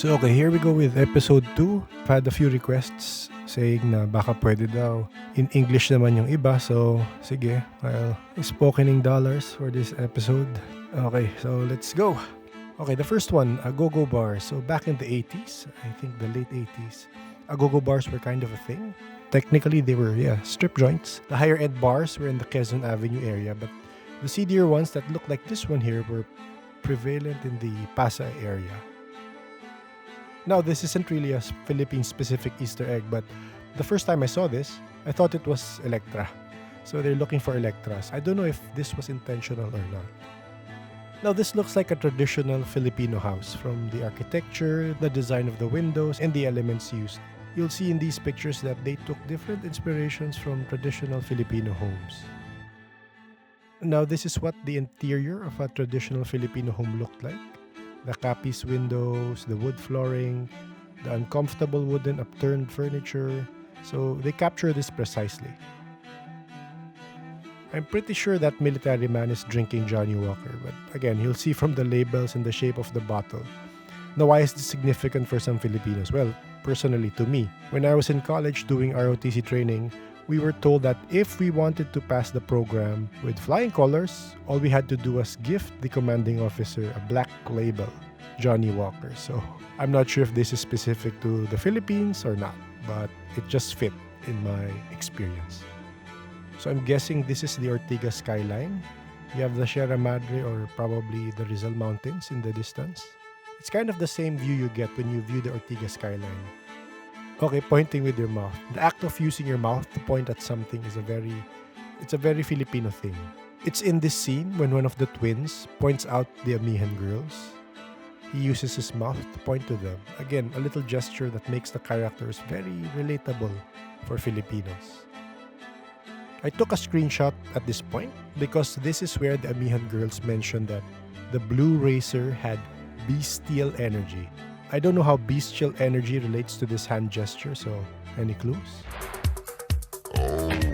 So okay, here we go with episode 2. I've had a few requests saying na baka pwede daw in English naman yung iba. So sige, I'll spoken in dollars for this episode. Okay, so let's go. Okay, the first one, go-go bars. So back in the 80s, I think the late 80s, go-go bars were kind of a thing. Technically, they were, strip joints. The higher-end bars were in the Quezon Avenue area, but the seedier ones that looked like this one here were prevalent in the Pasay area. Now, this isn't really a Philippine-specific Easter egg, but the first time I saw this, I thought it was Electra. So they're looking for Electras. I don't know if this was intentional or not. Now, this looks like a traditional Filipino house, from the architecture, the design of the windows, and the elements used. You'll see in these pictures that they took different inspirations from traditional Filipino homes. Now, this is what the interior of a traditional Filipino home looked like. The capiz windows, the wood flooring, the uncomfortable wooden upturned furniture. So they capture this precisely. I'm pretty sure that military man is drinking Johnny Walker, but again, you'll see from the labels and the shape of the bottle. Now, why is this significant for some Filipinos? Well, personally to me, when I was in college doing ROTC training, we were told that if we wanted to pass the program with flying colors, all we had to do was gift the commanding officer a black label, Johnny Walker. So I'm not sure if this is specific to the Philippines or not, but it just fit in my experience. So I'm guessing this is the Ortigas skyline. You have the Sierra Madre or probably the Rizal Mountains in the distance. It's kind of the same view you get when you view the Ortigas skyline. Okay, pointing with your mouth. The act of using your mouth to point at something is a very Filipino thing. It's in this scene when one of the twins points out the Amihan girls. He uses his mouth to point to them. Again, a little gesture that makes the characters very relatable for Filipinos. I took a screenshot at this point because this is where the Amihan girls mentioned that the blue racer had bestial energy. I don't know how bestial energy relates to this hand gesture, so any clues? Oh, yeah.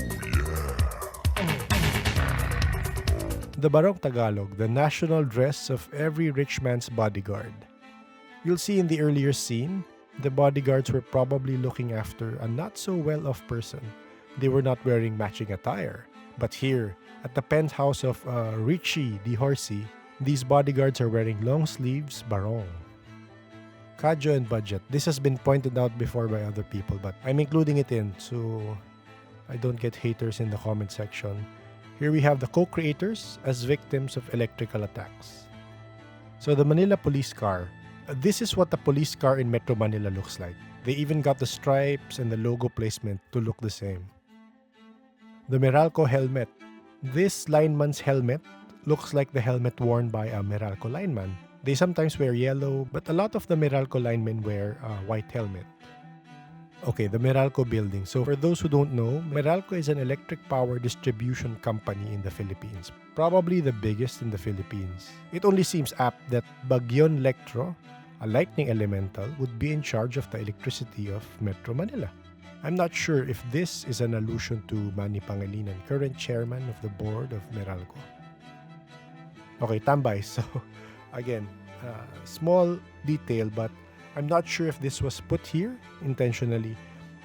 The Barong Tagalog, the national dress of every rich man's bodyguard. You'll see in the earlier scene, the bodyguards were probably looking after a not-so-well-off person. They were not wearing matching attire. But here, at the penthouse of Richie the Horsey, these bodyguards are wearing long sleeves barong. Kadyo and Budjette. This has been pointed out before by other people, but I'm including it in so I don't get haters in the comment section. Here we have the co-creators as victims of electrical attacks. So the Manila police car. This is what the police car in Metro Manila looks like. They even got the stripes and the logo placement to look the same. The Meralco helmet. This lineman's helmet looks like the helmet worn by a Meralco lineman. They sometimes wear yellow, but a lot of the Meralco linemen wear a white helmet. Okay, the Meralco building. So for those who don't know, Meralco is an electric power distribution company in the Philippines. Probably the biggest in the Philippines. It only seems apt that Bagyon Electro, a lightning elemental, would be in charge of the electricity of Metro Manila. I'm not sure if this is an allusion to Manny Pangilinan, current chairman of the board of Meralco. Okay, tambay. So again, small detail, but I'm not sure if this was put here intentionally.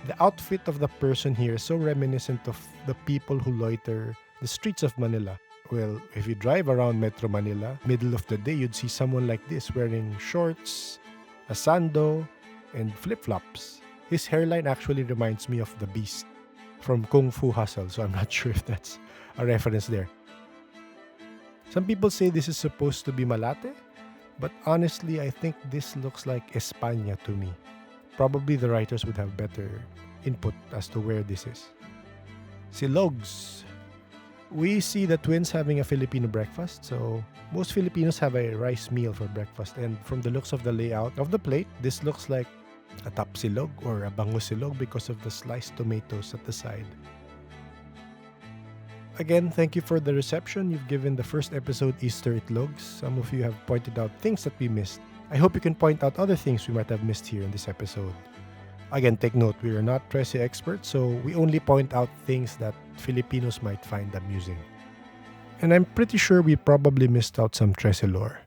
The outfit of the person here is so reminiscent of the people who loiter the streets of Manila. Well, if you drive around Metro Manila, middle of the day, you'd see someone like this wearing shorts, a sando, and flip-flops. His hairline actually reminds me of the Beast from Kung Fu Hustle, so I'm not sure if that's a reference there. Some people say this is supposed to be Malate, but honestly, I think this looks like España to me. Probably the writers would have better input as to where this is. Silogs. We see the twins having a Filipino breakfast, so most Filipinos have a rice meal for breakfast, and from the looks of the layout of the plate, this looks like a tapsilog or a bangusilog because of the sliced tomatoes at the side. Again, thank you for the reception you've given the first episode Easter Itlogs. Some of you have pointed out things that we missed. I hope you can point out other things we might have missed here in this episode. Again, take note, we are not Trese experts, so we only point out things that Filipinos might find amusing. And I'm pretty sure we probably missed out some Trese lore.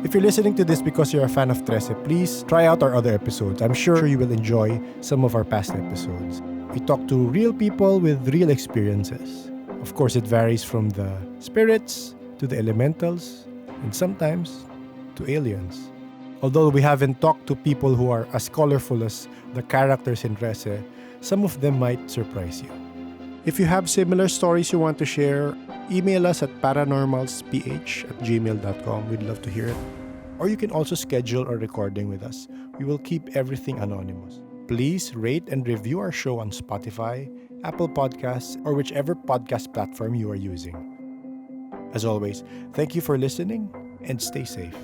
If you're listening to this because you're a fan of Trese, please try out our other episodes. I'm sure you will enjoy some of our past episodes. We talk to real people with real experiences. Of course, it varies from the spirits to the elementals and sometimes to aliens. Although we haven't talked to people who are as colorful as the characters in Trese, some of them might surprise you. If you have similar stories you want to share, email us at paranormalsph@gmail.com. We'd love to hear it. Or you can also schedule a recording with us. We will keep everything anonymous. Please rate and review our show on Spotify, Apple Podcasts, or whichever podcast platform you are using. As always, thank you for listening and stay safe.